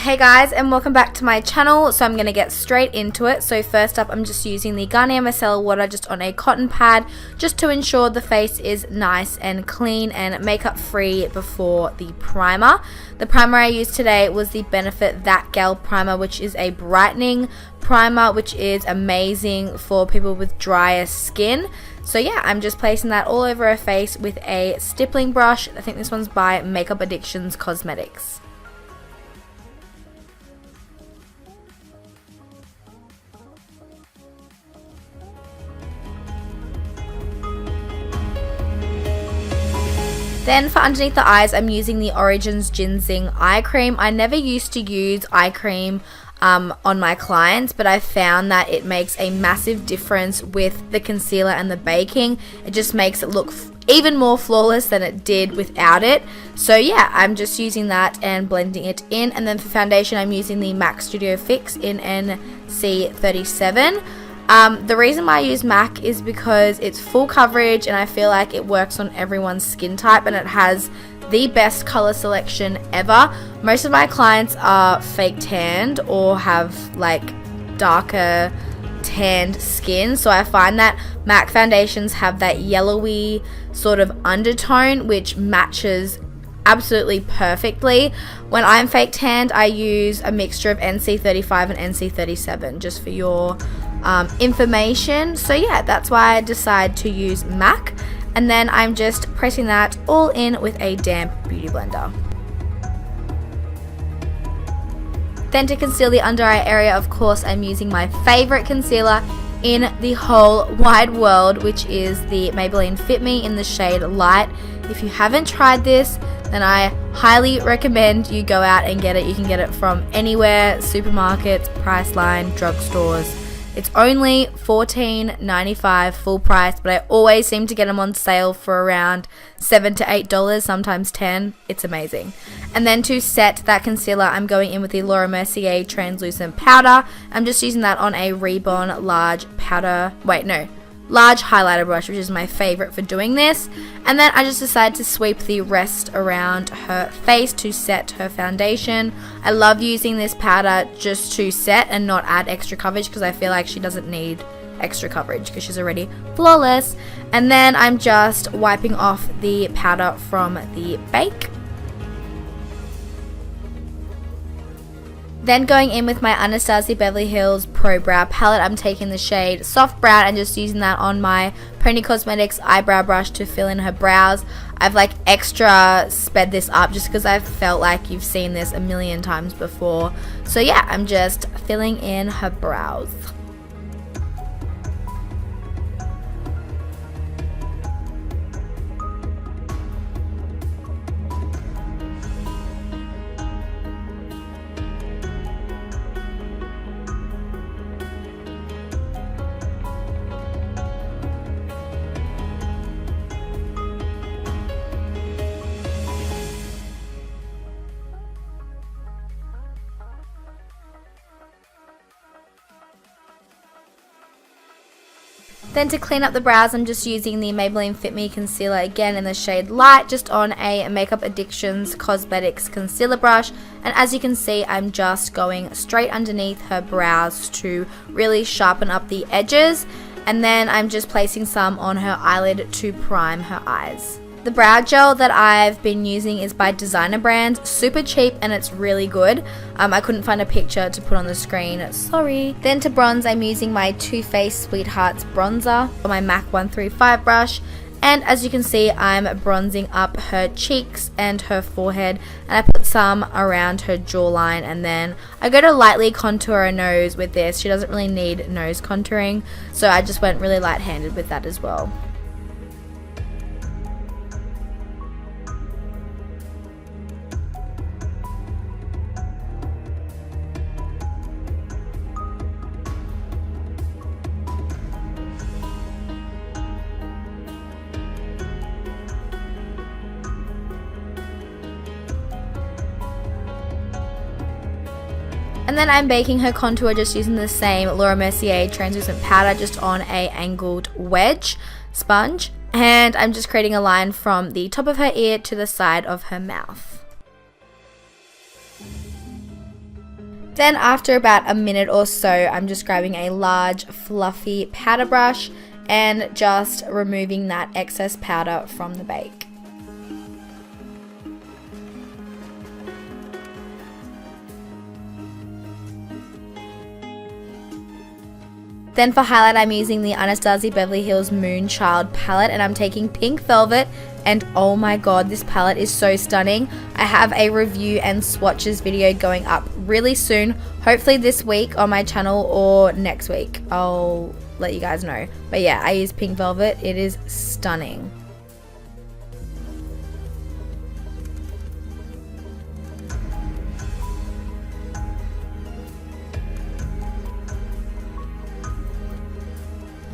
Hey guys, and welcome back to my channel. So I'm going to get straight into it. So first up, I'm just using the Garnier Micellar water just on a cotton pad, just to ensure the face is nice and clean and makeup free before the primer. The primer I used today was the Benefit That Gal primer, which is a brightening primer, which is amazing for people with drier skin. So yeah, I'm just placing that all over her face with a stippling brush. I think this one's by Makeup Addictions Cosmetics. Then for underneath the eyes, I'm using the Origins Ginseng Eye Cream. I never used to use eye cream on my clients, but I found that it makes a massive difference with the concealer and the baking. It just makes it look even more flawless than it did without it. So yeah, I'm just using that and blending it in. And then for foundation, I'm using the MAC Studio Fix in NC37. The reason why I use MAC is because it's full coverage and I feel like it works on everyone's skin type, and it has the best color selection ever. Most of my clients are fake tanned or have like darker tanned skin, so I find that MAC foundations have that yellowy sort of undertone which matches absolutely perfectly. When I'm fake tanned, I use a mixture of NC35 and NC37, just for your information. So yeah, that's why I decided to use MAC, and then I'm just pressing that all in with a damp beauty blender. Then to conceal the under eye area, of course, I'm using my favorite concealer in the whole wide world, which is the Maybelline Fit Me in the shade Light. If you haven't tried this, then I highly recommend you go out and get it. You can get it from anywhere, supermarkets, Priceline, drugstores. It's only $14.95 full price, but I always seem to get them on sale for around $7 to $8, sometimes $10. It's amazing. And then to set that concealer, I'm going in with the Laura Mercier translucent powder. I'm just using that on a Rebond large highlighter brush, which is my favorite for doing this. And then I just decided to sweep the rest around her face to set her foundation. I love using this powder just to set and not add extra coverage, because I feel like she doesn't need extra coverage because she's already flawless. And then I'm just wiping off the powder from the bake. Then going in with my Anastasia Beverly Hills Pro Brow palette, I'm taking the shade Soft Brown and just using that on my Pony Cosmetics eyebrow brush to fill in her brows. I've like extra sped this up just because I've felt like you've seen this a million times before. So yeah, I'm just filling in her brows. Then to clean up the brows, I'm just using the Maybelline Fit Me concealer again in the shade Light, just on a Makeup Addictions Cosmetics concealer brush. And as you can see, I'm just going straight underneath her brows to really sharpen up the edges. And then I'm just placing some on her eyelid to prime her eyes. The brow gel that I've been using is by Designer Brands, super cheap and it's really good. I couldn't find a picture to put on the screen, sorry. Then to bronze, I'm using my Too Faced Sweethearts bronzer on my MAC 135 brush. And as you can see, I'm bronzing up her cheeks and her forehead, and I put some around her jawline, and then I go to lightly contour her nose with this. She doesn't really need nose contouring, so I just went really light-handed with that as well. And then I'm baking her contour just using the same Laura Mercier translucent powder, just on a angled wedge sponge. And I'm just creating a line from the top of her ear to the side of her mouth. Then after about a minute or so, I'm just grabbing a large fluffy powder brush and just removing that excess powder from the bake. Then for highlight, I'm using the Anastasia Beverly Hills Moonchild palette, and I'm taking Pink Velvet, and oh my god, this palette is so stunning. I have a review and swatches video going up really soon, hopefully this week on my channel or next week. I'll let you guys know. But yeah, I use Pink Velvet. It is stunning.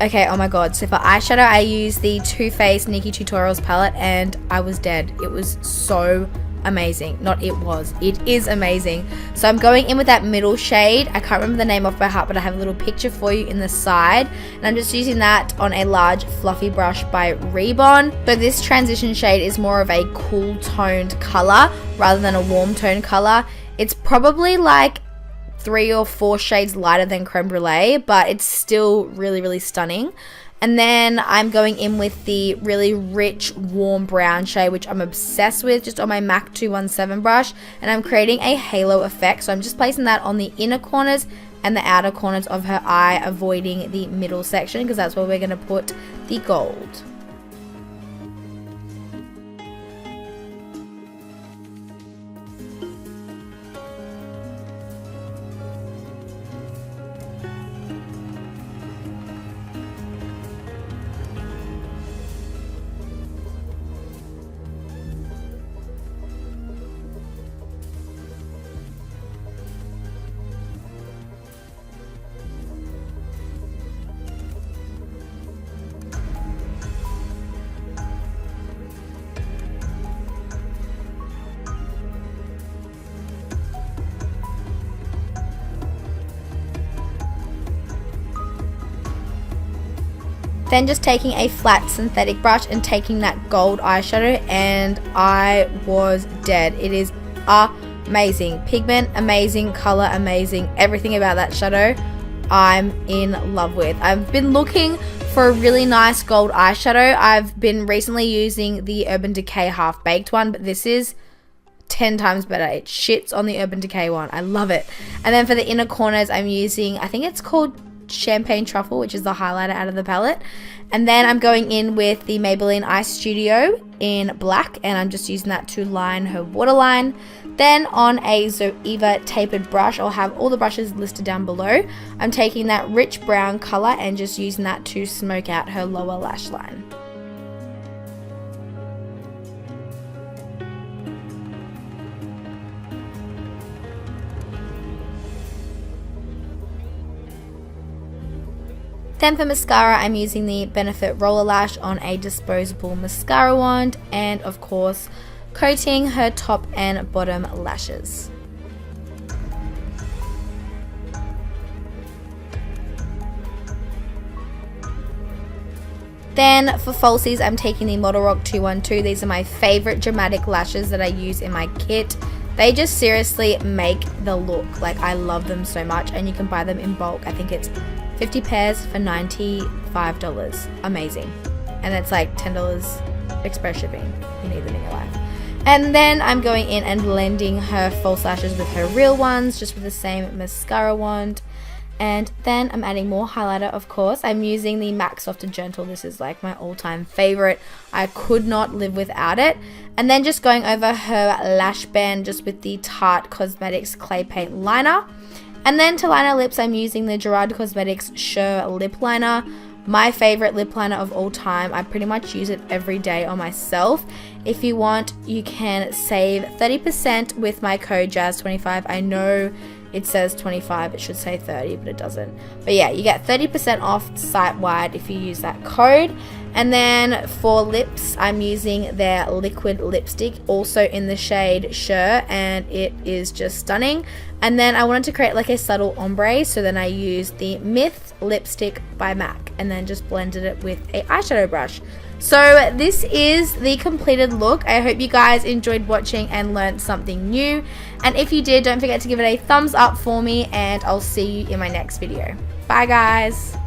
Okay, oh my god, so for eyeshadow I use the Too Faced Nikki Tutorials palette, and I was dead. It was so amazing. It is amazing. So I'm going in with that middle shade. I can't remember the name off by heart, but I have a little picture for you in the side, and I'm just using that on a large fluffy brush by Rebond. So this transition shade is more of a cool toned color rather than a warm toned color. It's probably like 3 or 4 shades lighter than Creme Brulee, but it's still really, really stunning. And then I'm going in with the really rich warm brown shade, which I'm obsessed with, just on my MAC 217 brush, and I'm creating a halo effect. So I'm just placing that on the inner corners and the outer corners of her eye, avoiding the middle section because that's where we're going to put the gold. Then just taking a flat synthetic brush and taking that gold eyeshadow, and I was dead. It is amazing. Pigment amazing, color amazing, everything about that shadow I'm in love with. I've been looking for a really nice gold eyeshadow. I've been recently using the Urban Decay Half Baked one, but this is 10 times better. It shits on the Urban Decay one. I love it. And then for the inner corners, I'm using, I think it's called Champagne Truffle, which is the highlighter out of the palette. And then I'm going in with the Maybelline Eye Studio in black, and I'm just using that to line her waterline. Then on a Zoeva tapered brush, I'll have all the brushes listed down below. I'm taking that rich brown color and just using that to smoke out her lower lash line. Then for mascara, I'm using the Benefit Roller Lash on a disposable mascara wand, and of course coating her top and bottom lashes. Then for falsies, I'm taking the Model Rock 212. These are my favorite dramatic lashes that I use in my kit. They just seriously make the look. Like, I love them so much, and you can buy them in bulk. I think it's 50 pairs for $95. Amazing. And it's like $10 express shipping. You need them in your life. And then I'm going in and blending her false lashes with her real ones, just with the same mascara wand. And then I'm adding more highlighter, of course. I'm using the MAC Soft and Gentle. This is like my all-time favorite. I could not live without it. And then just going over her lash band just with the Tarte Cosmetics Clay Paint Liner. And then to line our lips, I'm using the Gerard Cosmetics Sheer Lip Liner. My favorite lip liner of all time. I pretty much use it every day on myself. If you want, you can save 30% with my code JAZZ25. I know it says 25, it should say 30, but it doesn't. But yeah, you get 30% off site-wide if you use that code. And then for lips, I'm using their liquid lipstick, also in the shade Sheer, and it is just stunning. And then I wanted to create like a subtle ombre, so then I used the Myth lipstick by MAC, and then just blended it with a eyeshadow brush. So this is the completed look. I hope you guys enjoyed watching and learned something new. And if you did, don't forget to give it a thumbs up for me, and I'll see you in my next video. Bye guys.